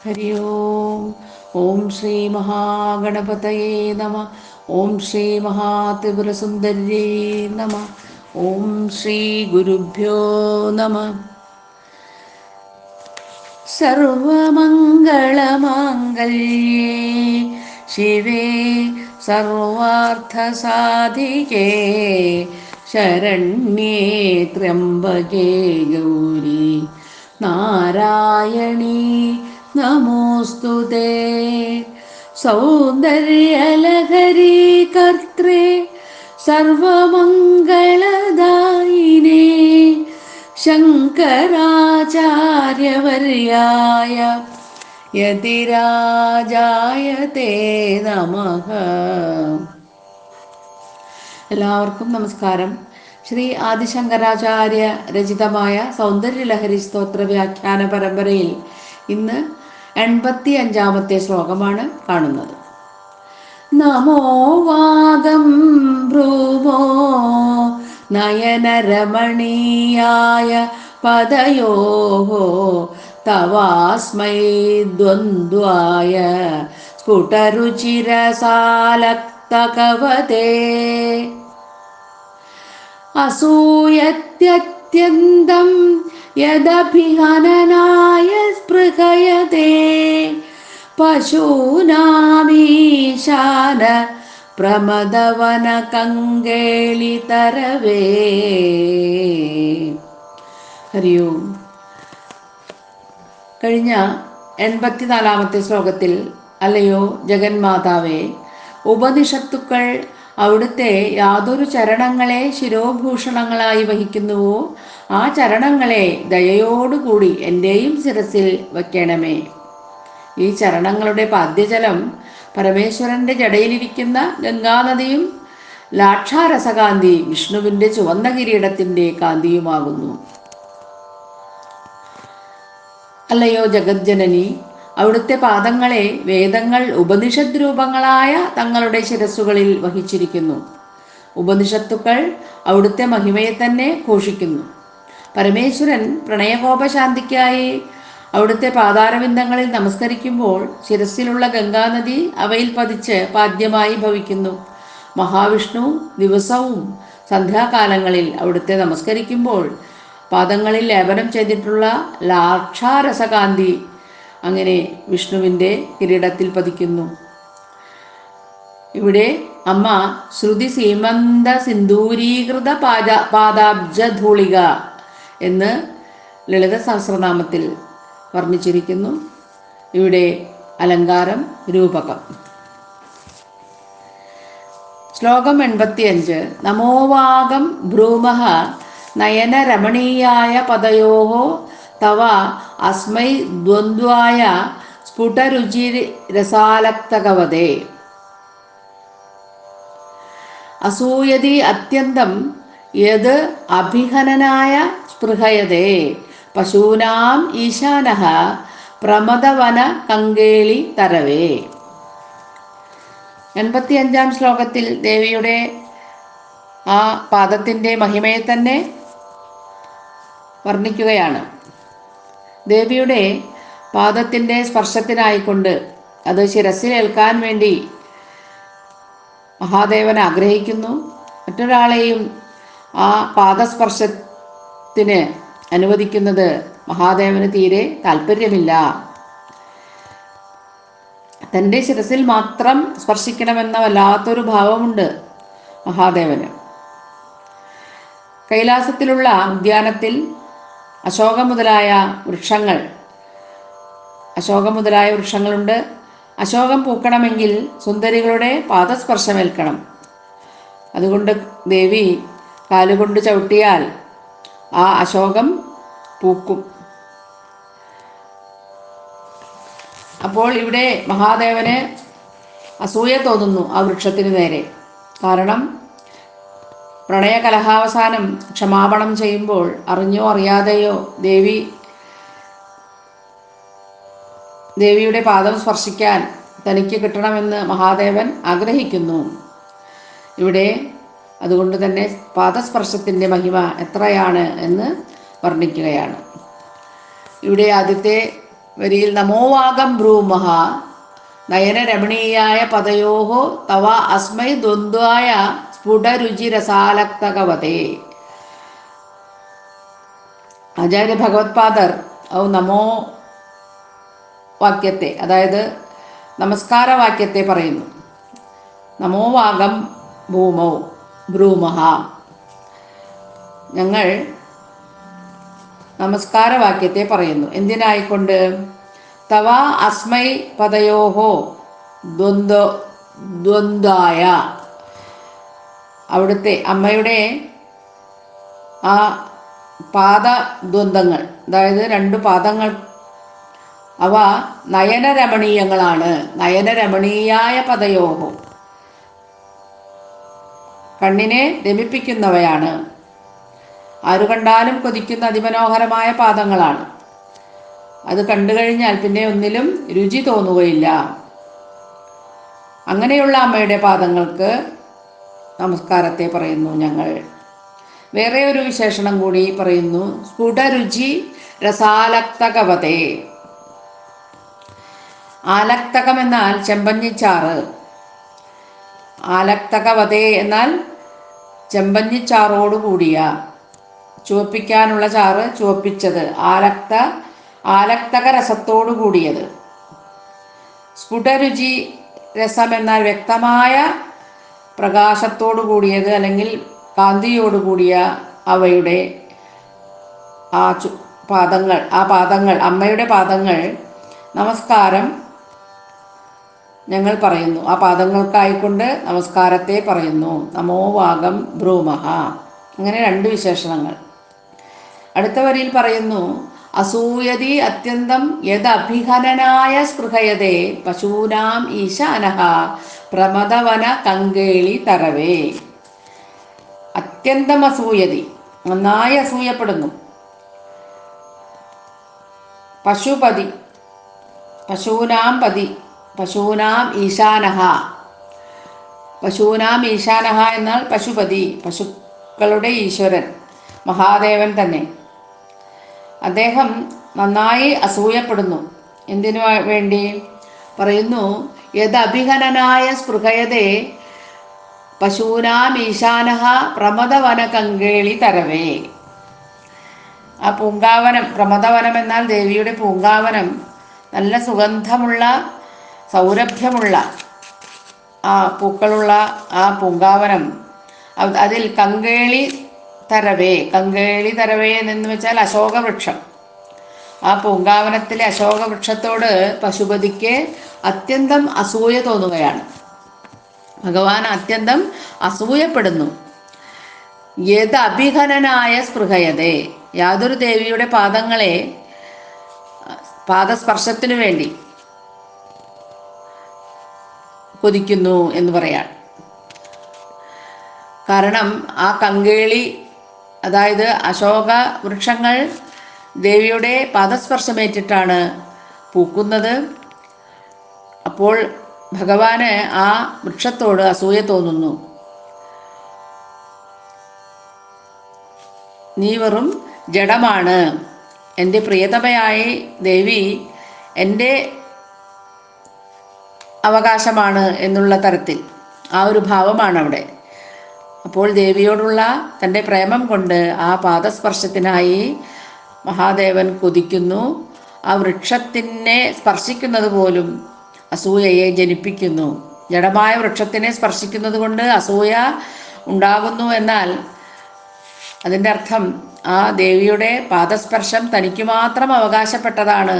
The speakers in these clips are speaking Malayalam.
ഹരി ഓം. ഓം ശ്രീ മഹാഗണപതയേ നമ. ഓം ശ്രീ മഹാത്രിപുരസുന്ദര്യേ നമ. ഓം ശ്രീ ഗുരുഭ്യോ നമ. സർവമംഗളമാംഗല്യേ ശിവേ സർവാർത്ഥസാധികേ ശരണ്യേ ത്രയംബകേ ഗൗരി നാരായണീ നമോസ്തുതേ. സൗന്ദര്യലഹരീ കർത്രേ സർവമംഗളദായിനേ ശങ്കരാചാര്യവർയായ യതിരാജായ തേ നമഃ. എല്ലാവർക്കും നമസ്കാരം. ശ്രീ ആദിശങ്കരാചാര്യ രചിതമായ സൗന്ദര്യലഹരി സ്തോത്ര വ്യാഖ്യാന പരമ്പരയിൽ ഇന്ന് 85-ാമത്തെ ശ്ലോകമാണ് കാണുന്നത്. നമോ വാഗം ഭ്രൂമോ നയനരമണീയായ പദയോഃ തവാസ്മൈ ദ്വന്ദ്വായ സ്ഫുടരുചിരസാലക്തകവതേ അസൂയത്യത്യന്തം യദഭിഹനനായ സ്പൃഹയതേ പശൂനാമീശാന പ്രമദവന കങ്കേളിതരവേ. ഹരി ഓം. കഴിഞ്ഞ 84-ാമത്തെ ശ്ലോകത്തിൽ അല്ലയോ ജഗന്മാതാവേ, ഉപനിഷത്തുക്കൾ അവിടുത്തെ യാതൊരു ചരണങ്ങളെ ശിരോഭൂഷണങ്ങളായി വഹിക്കുന്നുവോ ആ ചരണങ്ങളെ ദയയോടുകൂടി എൻ്റെയും ശിരസിൽ വയ്ക്കണമേ. ഈ ചരണങ്ങളുടെ പാദ്യജലം പരമേശ്വരന്റെ ജടയിലിരിക്കുന്ന ഗംഗാനദിയും ലാക്ഷാരസകാന്തി വിഷ്ണുവിന്റെ ചുവന്ന കിരീടത്തിന്റെ കാന്തിയുമാകുന്നു. അല്ലയോ ജഗജ്ജനനി, അവിടുത്തെ പാദങ്ങളെ വേദങ്ങൾ ഉപനിഷദ് രൂപങ്ങളായ തങ്ങളുടെ ശിരസ്സുകളിൽ വഹിച്ചിരിക്കുന്നു. ഉപനിഷത്തുക്കൾ അവിടുത്തെ മഹിമയെ തന്നെ ഘോഷിക്കുന്നു. പരമേശ്വരൻ പ്രണയകോപശാന്തിക്കായി അവിടുത്തെ പാതാരവിന്ദങ്ങളിൽ നമസ്കരിക്കുമ്പോൾ ശിരസിലുള്ള ഗംഗാനദി അവയിൽ പതിച്ച് പാദ്യമായി ഭവിക്കുന്നു. മഹാവിഷ്ണു ദിവസവും സന്ധ്യാകാലങ്ങളിൽ അവിടുത്തെ നമസ്കരിക്കുമ്പോൾ പാദങ്ങളിൽ ലേപനം ചെയ്തിട്ടുള്ള ലാക്ഷാരസകാന്തി അങ്ങനെ വിഷ്ണുവിൻ്റെ കിരീടത്തിൽ പതിക്കുന്നു. ഇവിടെ അമ്മ ശ്രുതി സീമന്ത സിന്ദൂരീകൃത പാദാബ്ജധൂളിക എന്ന് ലളിത സഹസ്രനാമത്തിൽ വർണ്ണിച്ചിരിക്കുന്നു. ഇവിടെ അലങ്കാരം രൂപകം. ശ്ലോകം 85. നമോവാകം ഭ്രൂമഃ നയനരമണീയായ പദയോഃ തവ അസ്മൈ ദ്വന്ദ്വായ സ്ഫുടരുചിരസാലക്തകവതേ അസൂയതി അത്യന്തം യത് അഭിഹനനായ സ്പൃഹയതേ പശൂനാം ഈശാനഃ പ്രമദവന കങ്കേളി തരവേ. 85-ാം ശ്ലോകത്തിൽ ദേവിയുടെ ആ പാദത്തിൻ്റെ മഹിമയെ തന്നെ വർണ്ണിക്കുകയാണ്. ദേവിയുടെ പാദത്തിൻ്റെ സ്പർശത്തിനായിക്കൊണ്ട് അത് ശിരസിലേൽക്കാൻ വേണ്ടി മഹാദേവൻ ആഗ്രഹിക്കുന്നു. മറ്റൊരാളെയും ആ പാദസ്പർശത്തിന് അനുവദിക്കുന്നത് മഹാദേവന് തീരെ താല്പര്യമില്ല. തൻ്റെ ശിരസിൽ മാത്രം സ്പർശിക്കണമെന്ന വല്ലാത്തൊരു ഭാവമുണ്ട് മഹാദേവന്. കൈലാസത്തിലുള്ള ഉദ്യാനത്തിൽ അശോകം മുതലായ വൃക്ഷങ്ങളുണ്ട്. അശോകം പൂക്കണമെങ്കിൽ സുന്ദരികളുടെ പാദസ്പർശമേൽക്കണം. അതുകൊണ്ട് ദേവി കാലുകൊണ്ട് ചവിട്ടിയാൽ ആ അശോകം പൂക്കും. അപ്പോൾ ഇവിടെ മഹാദേവന് അസൂയ തോന്നുന്നു ആ വൃക്ഷത്തിന് നേരെ. കാരണം പ്രണയകലഹാവസാനം ക്ഷമാപണം ചെയ്യുമ്പോൾ അറിഞ്ഞോ അറിയാതെയോ ദേവിയുടെ പാദം സ്പർശിക്കാൻ തനിക്ക് കിട്ടണമെന്ന് മഹാദേവൻ ആഗ്രഹിക്കുന്നു. ഇവിടെ അതുകൊണ്ട് തന്നെ പാദസ്പർശത്തിൻ്റെ മഹിമ എത്രയാണ് എന്ന് വർണ്ണിക്കുകയാണ്. ഇവിടെ ആദ്യത്തെ വരിയിൽ നമോവാകം ബ്രൂമഹ നയനരമണീയായ പദയോഹോ തവ അസ്മൈ ദ്വന്ദ്വായ സ്ഫുടരുചിരസാലക്തകവതേ. ആചാര്യ ഭഗവത്പാദർ നമോ വാക്യത്തെ, അതായത് നമസ്കാര വാക്യത്തെ പറയുന്നു. നമോവാകം ഭൂമൗ ബ്രൂമഹ, ഞങ്ങൾ നമസ്കാര വാക്യത്തെ പറയുന്നു. എന്തിനായിക്കൊണ്ട്? തവ അസ്മൈ പദയോഹോ ദ്വന്ദ്വായ, അവിടുത്തെ അമ്മയുടെ ആ പാദദ്വന്ദ്ങ്ങൾ, അതായത് രണ്ട് പാദങ്ങൾ, അവ നയനരമണീയങ്ങളാണ്. നയനരമണീയായ പദയോഹോ, കണ്ണിനെ രമിപ്പിക്കുന്നവയാണ്. ആരു കണ്ടാലും കൊതിക്കുന്ന അതിമനോഹരമായ പാദങ്ങളാണ്. അത് കണ്ടു കഴിഞ്ഞാൽ പിന്നെ ഒന്നിലും രുചി തോന്നുകയില്ല. അങ്ങനെയുള്ള അമ്മയുടെ പാദങ്ങൾക്ക് നമസ്കാരത്തെ പറയുന്നു ഞങ്ങൾ. വേറെ ഒരു വിശേഷണം കൂടി പറയുന്നു. സ്ഫുടരുചി രസാലക്തകവതേ. ആലക്തകം എന്നാൽ ചെമ്പഞ്ഞിച്ചാറ്, ആലക്തകവതേ എന്നാൽ ചെമ്പഞ്ഞിച്ചാറോടുകൂടിയ, ചുവപ്പിക്കാനുള്ള ചാറ്, ചുവപ്പിച്ചത്, ആലക്തക രസത്തോടു കൂടിയത്. സ്ഫുടരുചി രസം എന്നാൽ വ്യക്തമായ പ്രകാശത്തോടു കൂടിയത് അല്ലെങ്കിൽ കാന്തിയോടുകൂടിയ അവയുടെ പാദങ്ങൾ, അമ്മയുടെ പാദങ്ങൾ നമസ്കാരം ഞങ്ങൾ പറയുന്നു. ആ പാദങ്ങൾക്കായിക്കൊണ്ട് നമസ്കാരത്തെ പറയുന്നു. നമോവാകം ബ്രൂമഹ. അങ്ങനെ രണ്ട് വിശേഷണങ്ങൾ. അടുത്ത വരിയിൽ പറയുന്നു. അസൂയതി അത്യന്തം യദഭിഹനനായ സ്പൃഹയതേ പശൂനാം ഈശാനഃ പ്രമദവന കങ്കേളി തരവേ. അത്യന്തം അസൂയതി, നന്നായി അസൂയപ്പെടുന്നു. പശുപതി, പശൂനാം പതി, പശൂനാം ഈശാനഃ. പശൂനാം ഈശാനഃ എന്നാൽ പശുപതി, പശുക്കളുടെ ഈശ്വരൻ, മഹാദേവൻ തന്നെ. അദ്ദേഹം നന്നായി അസൂയപ്പെടുന്നു. എന്തിനു വേണ്ടി പറയുന്നു? യദഭിഹനനായ സ്പൃഹയതേ പശൂനാം ഈശാനഃ പ്രമദവന കങ്കേളി തരവേ. ആ പൂങ്കാവനം, പ്രമദവനം എന്നാൽ ദേവിയുടെ പൂങ്കാവനം, നല്ല സുഗന്ധമുള്ള സൗരഭ്യമുള്ള ആ പൂക്കളുള്ള ആ പൂങ്കാവനം, അതിൽ കങ്കേളി തരവേ, കങ്കേളി തരവേ എന്ന് വെച്ചാൽ അശോകവൃക്ഷം. ആ പൂങ്കാവനത്തിലെ അശോകവൃക്ഷത്തോട് പശുപതിക്ക് അത്യന്തം അസൂയ തോന്നുകയാണ്. ഭഗവാൻ അത്യന്തം അസൂയപ്പെടുന്നു. യത് അഭിഹനനായ സ്പൃഹയതേ, യാതൊരു ദേവിയുടെ പാദങ്ങളെ പാദസ്പർശത്തിനു വേണ്ടി കൊതിക്കുന്നു എന്ന് പറയാൻ കാരണം ആ കങ്കേളി, അതായത് അശോക വൃക്ഷങ്ങൾ ദേവിയുടെ പാദസ്പർശമേറ്റിട്ടാണ് പൂക്കുന്നത്. അപ്പോൾ ഭഗവാന് ആ വൃക്ഷത്തോട് അസൂയ തോന്നുന്നു. നീ വെറും ജഡമാണ്, എൻ്റെ പ്രിയതമയായി ദേവി എൻ്റെ അവകാശമാണ് എന്നുള്ള തരത്തിൽ ആ ഒരു ഭാവമാണ് അവിടെ. അപ്പോൾ ദേവിയോടുള്ള തൻ്റെ പ്രേമം കൊണ്ട് ആ പാദസ്പർശത്തിനായി മഹാദേവൻ കൊതിക്കുന്നു. ആ വൃക്ഷത്തിനെ സ്പർശിക്കുന്നത് പോലും അസൂയയെ ജനിപ്പിക്കുന്നു. ജഡമായ വൃക്ഷത്തിനെ സ്പർശിക്കുന്നത് കൊണ്ട് അസൂയ ഉണ്ടാകുന്നു എന്നാൽ അതിൻ്റെ അർത്ഥം ആ ദേവിയുടെ പാദസ്പർശം തനിക്ക് മാത്രം അവകാശപ്പെട്ടതാണ്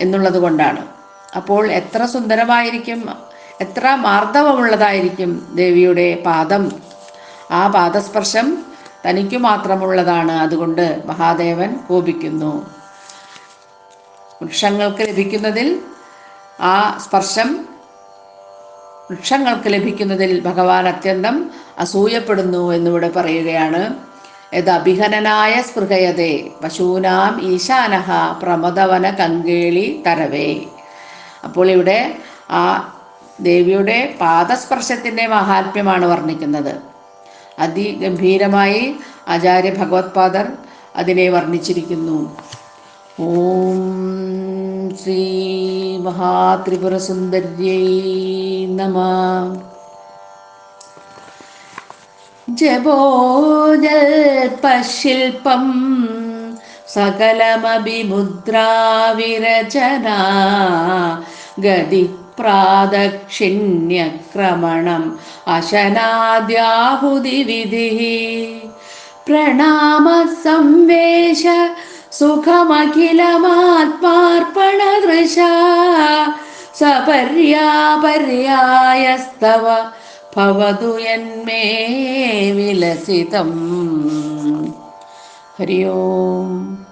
എന്നുള്ളത് കൊണ്ടാണ്. അപ്പോൾ എത്ര സുന്ദരമായിരിക്കും, എത്ര മാർദ്ദവമുള്ളതായിരിക്കും ദേവിയുടെ പാദം. ആ പാദസ്പർശം തനിക്കു മാത്രമുള്ളതാണ്. അതുകൊണ്ട് മഹാദേവൻ കോപിക്കുന്നു. വൃക്ഷങ്ങൾക്ക് ലഭിക്കുന്നതിൽ ആ സ്പർശം വൃക്ഷങ്ങൾക്ക് ലഭിക്കുന്നതിൽ ഭഗവാൻ അത്യന്തം അസൂയപ്പെടുന്നു എന്നിവിടെ പറയുകയാണ്. യത് അഭിഹനനായ സ്പൃഹയതേ പശൂനാം ഈശാനഃ പ്രമദവന കങ്കേളി തരവേ. അപ്പോൾ ഇവിടെ ആ ദേവിയുടെ പാദസ്പർശത്തിൻ്റെ മഹാത്മ്യമാണ് വർണ്ണിക്കുന്നത്. അതിഗംഭീരമായി ആചാര്യ ഭഗവത്പാദർ അതിനെ വർണ്ണിച്ചിരിക്കുന്നു. ഓം ശ്രീ മഹാത്രിപുരസുന്ദര്यै നമഃ. ജപോജൽപശില്പം സകലമഭിമുദ്രാവിരചനാ ഗതിപ്രാദക്ഷിണ്യക്രമണം അശനാദ്യാഹുതിവിധിഃ പ്രണാമസംവേശ സുഖമഖിലമാത്മാർപ്പണദൃശാ സപര്യാപര്യായസ്തവ ഭവതു യന്മേ വിലസിതം. ഹരി ഓം.